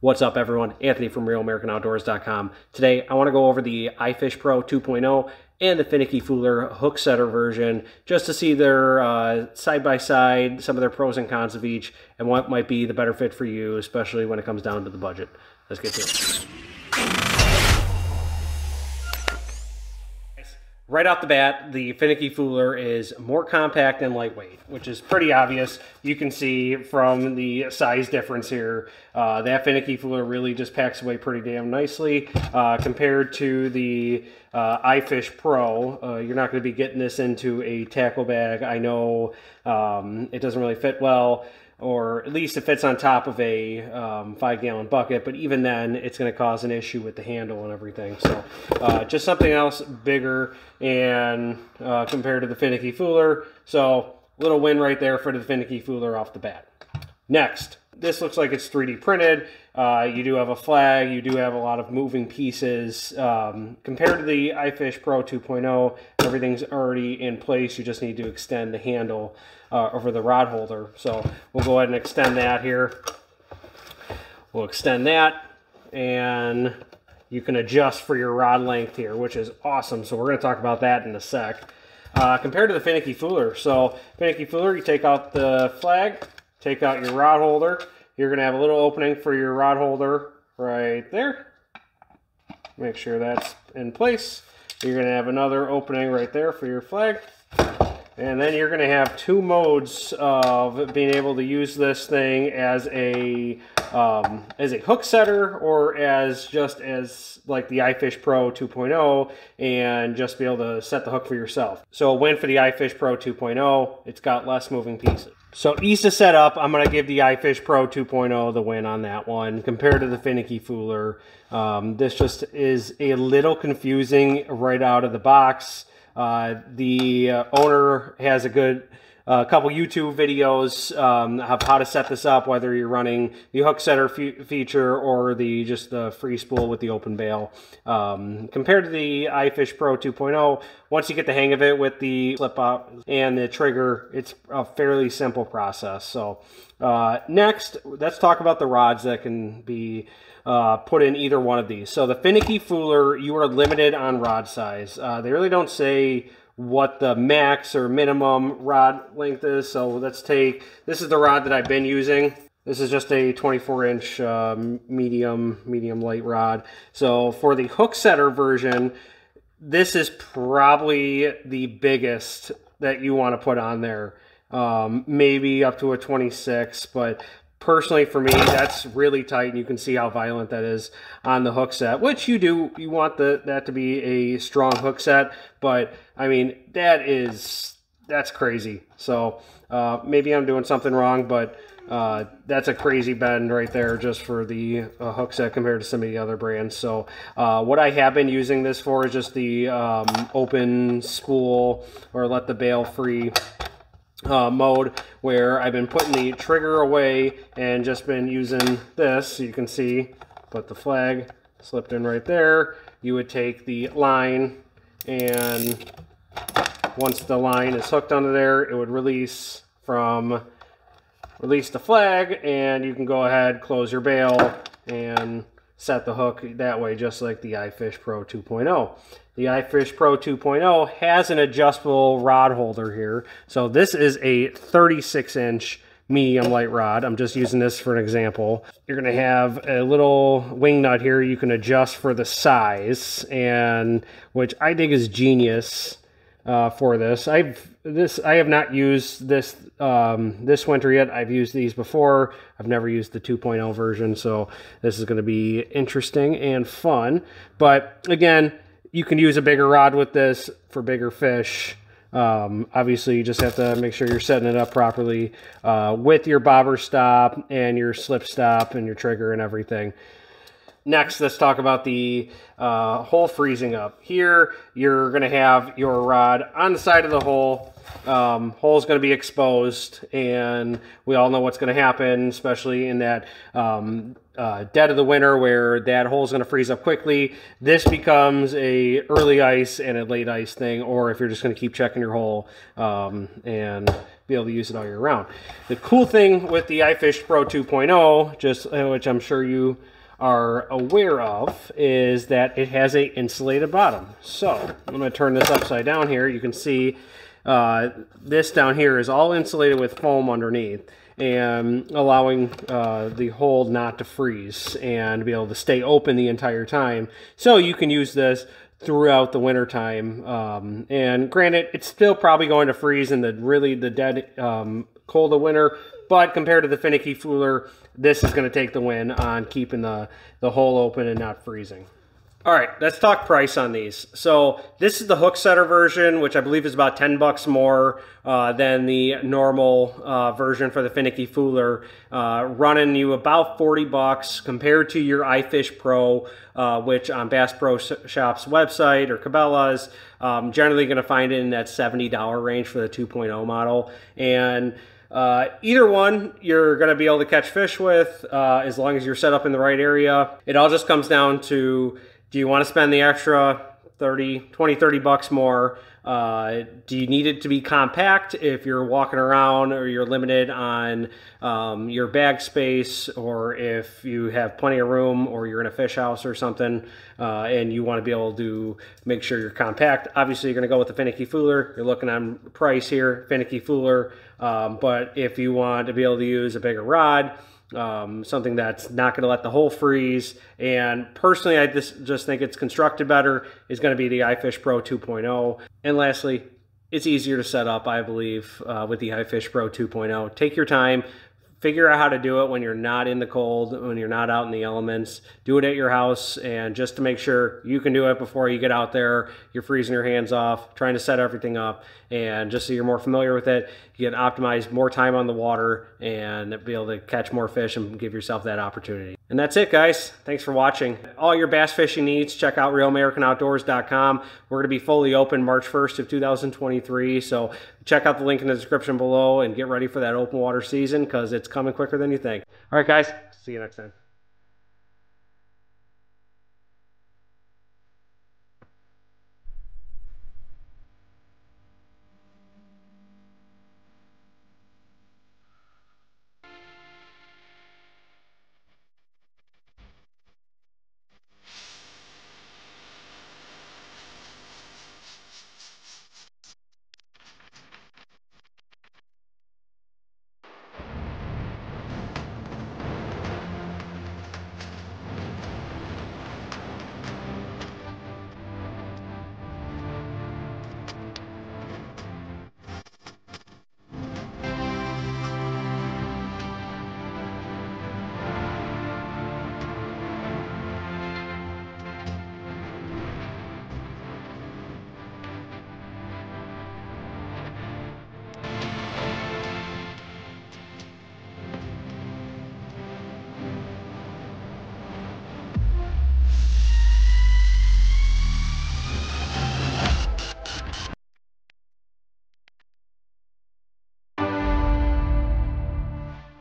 What's up, everyone? Anthony from RealAmericanOutdoors.com. Today, I want to go over the IFishPro 2.0 and the Finicky Fooler hook setter version, just to see their side-by-side, some of their pros and cons of each, and what might be the better fit for you, especially when it comes down to the budget. Let's get to it. Right off the bat, the Finicky Fooler is more compact and lightweight, which is pretty obvious. You can see from the size difference here, that Finicky Fooler really just packs away pretty damn nicely. Compared to the IFishPro, you're not going to be getting this into a tackle bag. I know it doesn't really fit well, or at least it fits on top of a 5-gallon bucket, but even then it's going to cause an issue with the handle and everything. So just something else bigger and compared to the Finicky Fooler. So little win right there for the Finicky Fooler off the bat. Next, this looks like it's 3D printed. You do have a flag, you do have a lot of moving pieces. Compared to the IFishPro 2.0, everything's already in place. You just need to extend the handle over the rod holder. So we'll go ahead and extend that here. We'll extend that, and you can adjust for your rod length here, which is awesome. So we're going to talk about that in a sec. Compared to the Finicky Fooler, so Finicky Fooler, you take out the flag, take out your rod holder. You're going to have a little opening for your rod holder right there. Make sure that's in place. You're going to have another opening right there for your flag. And then you're going to have two modes of being able to use this thing as a hook setter, or as just as like the IFishPro 2.0, and just be able to set the hook for yourself. So a win for the IFishPro 2.0. It's got less moving pieces. So ease to set up. I'm going to give the IFishPro 2.0 the win on that one. Compared to the Finicky Fooler, this just is a little confusing right out of the box. The owner has a good couple YouTube videos of how to set this up, whether you're running the hook setter feature or just the free spool with the open bail. Compared to the IFishPro 2.0, once you get the hang of it with the flip up and the trigger, it's a fairly simple process. So next, let's talk about the rods that can be put in either one of these. So the Finicky Fooler, you are limited on rod size. They really don't say what the max or minimum rod length is. So let's take, this is the rod that I've been using. This is just a 24-inch medium light rod. So for the hook setter version, this is probably the biggest that you want to put on there. Maybe up to a 26, but personally, for me, that's really tight, and you can see how violent that is on the hook set, which you want that to be a strong hook set, but I mean, that's crazy. So maybe I'm doing something wrong, but that's a crazy bend right there just for the hook set compared to some of the other brands. So what I have been using this for is just the open spool or let the bail free mode, where I've been putting the trigger away and just been using this. So you can see, put the flag slipped in right there. You would take the line, and once the line is hooked onto there, it would release the flag, and you can go ahead, close your bail, and set the hook that way, just like the IFishPro 2.0. The IFishPro 2.0 has an adjustable rod holder here. So this is a 36-inch medium light rod. I'm just using this for an example. You're going to have a little wing nut here you can adjust for the size, and which I think is genius for this. I have not used this this winter yet. I've used these before. I've never used the 2.0 version, so this is going to be interesting and fun. But again, you can use a bigger rod with this for bigger fish. Obviously, you just have to make sure you're setting it up properly with your bobber stop and your slip stop and your trigger and everything. Next, let's talk about the hole freezing up. Here, you're going to have your rod on the side of the hole. Hole's going to be exposed, and we all know what's going to happen, especially in that dead of the winter where that hole's going to freeze up quickly. This becomes a early ice and a late ice thing, or if you're just going to keep checking your hole and be able to use it all year round. The cool thing with the IFishPro 2.0, just which I'm sure you are aware of, is that it has a insulated bottom. So I'm going to turn this upside down here. You can see this down here is all insulated with foam underneath, and allowing the hole not to freeze and be able to stay open the entire time. So you can use this throughout the winter time. And granted, it's still probably going to freeze in the dead cold of winter, but compared to the Finicky Fooler, this is going to take the win on keeping the hole open and not freezing. All right, let's talk price on these. So this is the hook setter version, which I believe is about $10 more than the normal version for the Finicky Fooler, running you about $40 compared to your IFishPro, which on Bass Pro Shop's website or Cabela's, generally going to find it in that $70 range for the 2.0 model. And either one you're going to be able to catch fish with as long as you're set up in the right area. It all just comes down to, do you want to spend the extra 20-30 bucks more? Do you need it to be compact if you're walking around or you're limited on your bag space, or if you have plenty of room or you're in a fish house or something and you want to be able to make sure you're compact? Obviously, you're going to go with the Finicky Fooler. You're looking on price here, Finicky Fooler. But if you want to be able to use a bigger rod, something that's not going to let the hole freeze, and personally I just think it's constructed better, is going to be the IFishPro 2.0. And lastly, it's easier to set up, I believe, with the IFishPro 2.0. Take your time, figure out how to do it when you're not in the cold, when you're not out in the elements. Do it at your house, and just to make sure you can do it before you get out there, you're freezing your hands off, trying to set everything up, and just so you're more familiar with it, you can optimize more time on the water and be able to catch more fish and give yourself that opportunity. And that's it, guys. Thanks for watching. All your bass fishing needs, check out RealAmericanOutdoors.com. We're going to be fully open March 1st of 2023, so check out the link in the description below and get ready for that open water season, because it's coming quicker than you think. All right, guys. See you next time.